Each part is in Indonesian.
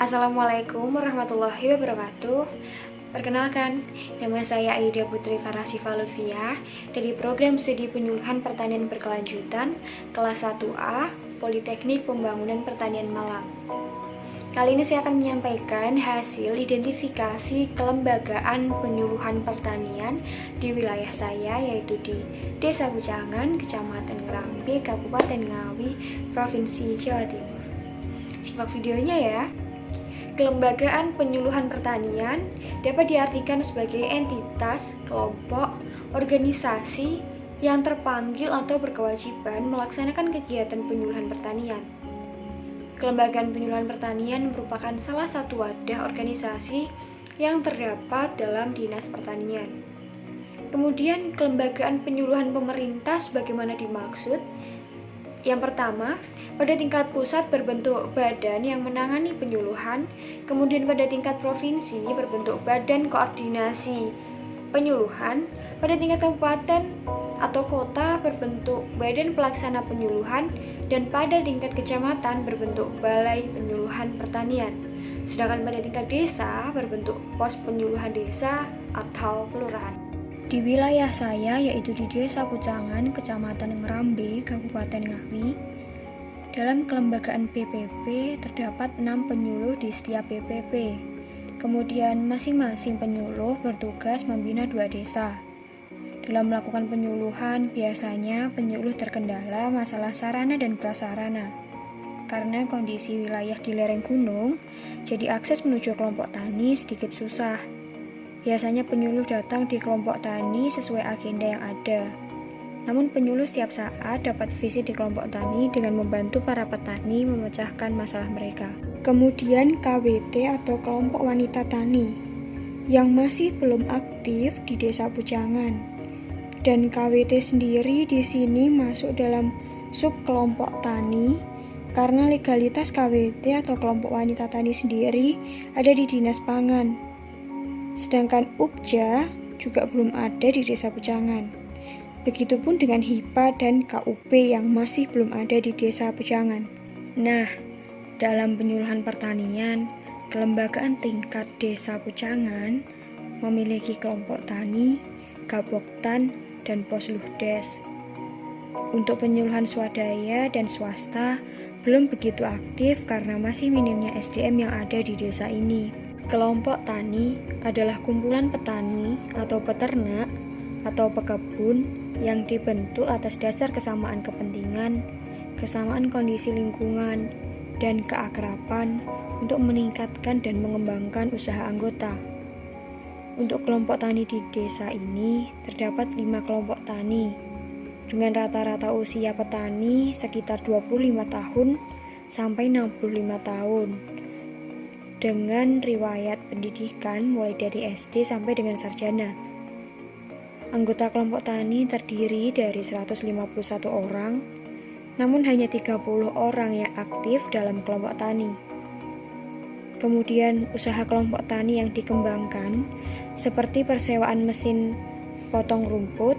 Assalamualaikum warahmatullahi wabarakatuh. Perkenalkan, nama saya Aida Putri Farasifa Lutfia dari Program Studi Penyuluhan Pertanian Berkelanjutan kelas 1A Politeknik Pembangunan Pertanian Malang. Kali ini saya akan menyampaikan hasil identifikasi kelembagaan penyuluhan pertanian di wilayah saya, yaitu di Desa Bujangan, Kecamatan Ngerambe, Kabupaten Ngawi, Provinsi Jawa Timur. Simak videonya ya. Kelembagaan penyuluhan pertanian dapat diartikan sebagai entitas, kelompok, organisasi yang terpanggil atau berkewajiban melaksanakan kegiatan penyuluhan pertanian. Kelembagaan penyuluhan pertanian merupakan salah satu wadah organisasi yang terdapat dalam Dinas Pertanian. Kemudian, kelembagaan penyuluhan pemerintah sebagaimana dimaksud. Yang pertama, pada tingkat pusat berbentuk badan yang menangani penyuluhan, kemudian pada tingkat provinsi berbentuk badan koordinasi penyuluhan, pada tingkat kabupaten atau kota berbentuk badan pelaksana penyuluhan, dan pada tingkat kecamatan berbentuk balai penyuluhan pertanian. Sedangkan pada tingkat desa berbentuk pos penyuluhan desa atau kelurahan. Di wilayah saya, yaitu di Desa Bujangan, Kecamatan Ngerambe, Kabupaten Ngawi, dalam kelembagaan PPP terdapat 6 penyuluh di setiap PPP. Kemudian masing-masing penyuluh bertugas membina 2 desa. Dalam melakukan penyuluhan, biasanya penyuluh terkendala masalah sarana dan prasarana. Karena kondisi wilayah di lereng gunung, jadi akses menuju kelompok tani sedikit susah. Biasanya penyuluh datang di kelompok tani sesuai agenda yang ada. Namun penyuluh setiap saat dapat visit di kelompok tani dengan membantu para petani memecahkan masalah mereka. Kemudian KWT atau kelompok wanita tani yang masih belum aktif di Desa Bujangan. Dan KWT sendiri di sini masuk dalam sub kelompok tani karena legalitas KWT atau kelompok wanita tani sendiri ada di Dinas Pangan. Sedangkan UPJA juga belum ada di Desa Bujangan. Begitupun dengan HIPA dan KUP yang masih belum ada di Desa Bujangan. Nah, dalam penyuluhan pertanian, kelembagaan tingkat Desa Bujangan memiliki kelompok tani, gaboktan, dan posluhdes. Untuk penyuluhan swadaya dan swasta belum begitu aktif karena masih minimnya SDM yang ada di desa ini. Kelompok tani adalah kumpulan petani atau peternak atau pekebun yang dibentuk atas dasar kesamaan kepentingan, kesamaan kondisi lingkungan, dan keakraban untuk meningkatkan dan mengembangkan usaha anggota. Untuk kelompok tani di desa ini terdapat 5 kelompok tani dengan rata-rata usia petani sekitar 25 tahun sampai 65 tahun. Dengan riwayat pendidikan mulai dari SD sampai dengan sarjana. Anggota kelompok tani terdiri dari 151 orang, namun hanya 30 orang yang aktif dalam kelompok tani. Kemudian usaha kelompok tani yang dikembangkan seperti persewaan mesin potong rumput,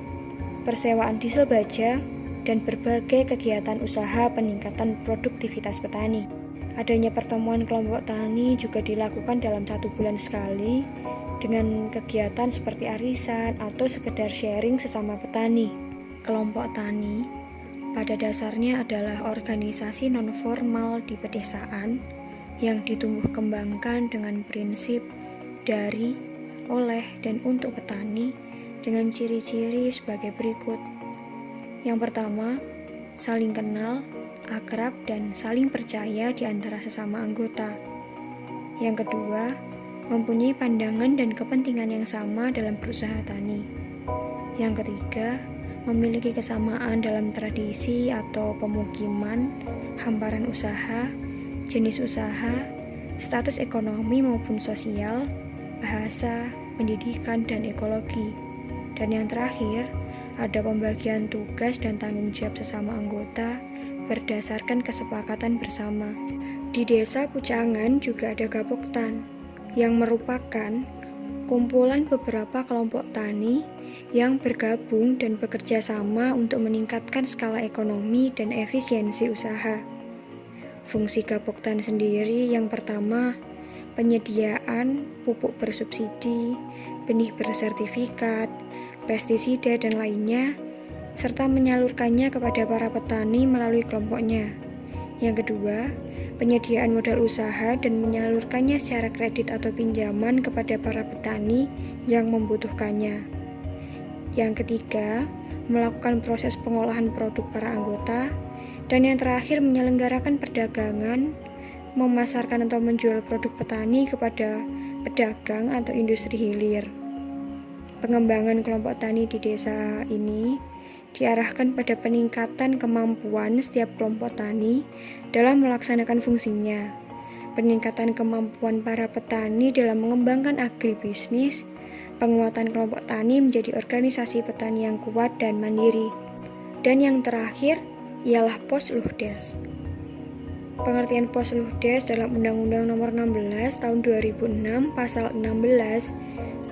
persewaan diesel baja, dan berbagai kegiatan usaha peningkatan produktivitas petani. Adanya pertemuan kelompok tani juga dilakukan dalam 1 bulan sekali dengan kegiatan seperti arisan atau sekedar sharing sesama petani. Kelompok tani pada dasarnya adalah organisasi non-formal di pedesaan yang ditumbuh kembangkan dengan prinsip dari, oleh, dan untuk petani dengan ciri-ciri sebagai berikut. Yang pertama, saling kenal, akrab, dan saling percaya di antara sesama anggota. Yang kedua, mempunyai pandangan dan kepentingan yang sama dalam berusaha tani. Yang ketiga, memiliki kesamaan dalam tradisi atau pemukiman, hamparan usaha, jenis usaha, status ekonomi maupun sosial, bahasa, pendidikan, dan ekologi. Dan yang terakhir, ada pembagian tugas dan tanggung jawab sesama anggota berdasarkan kesepakatan bersama. Di Desa Bujangan juga ada Gaboktan, yang merupakan kumpulan beberapa kelompok tani yang bergabung dan bekerja sama untuk meningkatkan skala ekonomi dan efisiensi usaha. Fungsi Gaboktan sendiri yang pertama penyediaan pupuk bersubsidi, benih bersertifikat, pestisida, dan lainnya, serta menyalurkannya kepada para petani melalui kelompoknya. Yang kedua, penyediaan modal usaha dan menyalurkannya secara kredit atau pinjaman kepada para petani yang membutuhkannya. Yang ketiga, melakukan proses pengolahan produk para anggota. Dan yang terakhir, menyelenggarakan perdagangan, memasarkan atau menjual produk petani kepada pedagang atau industri hilir. Pengembangan kelompok tani di desa ini diarahkan pada peningkatan kemampuan setiap kelompok tani dalam melaksanakan fungsinya, peningkatan kemampuan para petani dalam mengembangkan agribisnis, penguatan kelompok tani menjadi organisasi petani yang kuat dan mandiri, dan yang terakhir ialah Posluhdes. Pengertian Posluhdes dalam Undang-Undang Nomor 16 Tahun 2006 Pasal 16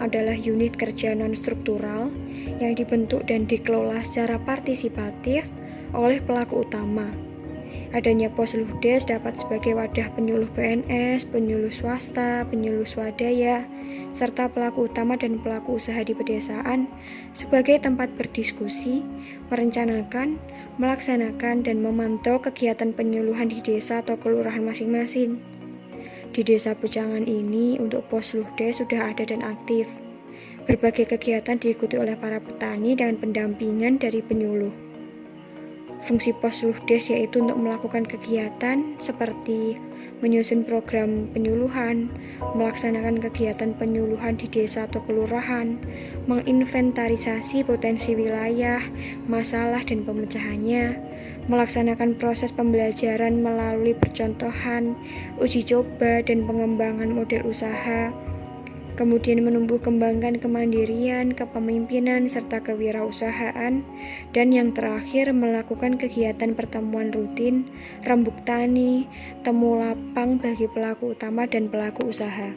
adalah unit kerja non-struktural yang dibentuk dan dikelola secara partisipatif oleh pelaku utama. Adanya Posluhdes dapat sebagai wadah penyuluh PNS, penyuluh swasta, penyuluh swadaya, serta pelaku utama dan pelaku usaha di pedesaan sebagai tempat berdiskusi, merencanakan, melaksanakan, dan memantau kegiatan penyuluhan di desa atau kelurahan masing-masing. Di desa Pucangan ini, untuk Posluhdes sudah ada dan aktif. Berbagai kegiatan diikuti oleh para petani dengan pendampingan dari penyuluh. Fungsi Posluhdes yaitu untuk melakukan kegiatan seperti menyusun program penyuluhan, melaksanakan kegiatan penyuluhan di desa atau kelurahan, menginventarisasi potensi wilayah, masalah dan pemecahannya, melaksanakan proses pembelajaran melalui percontohan, uji coba, dan pengembangan model usaha, kemudian menumbuh kembangkan kemandirian, kepemimpinan, serta kewirausahaan, dan yang terakhir melakukan kegiatan pertemuan rutin, rembuk tani, temu lapang bagi pelaku utama dan pelaku usaha.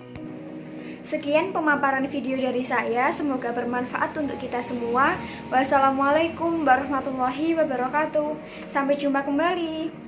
Sekian pemaparan video dari saya, semoga bermanfaat untuk kita semua. Wassalamualaikum warahmatullahi wabarakatuh. Sampai jumpa kembali.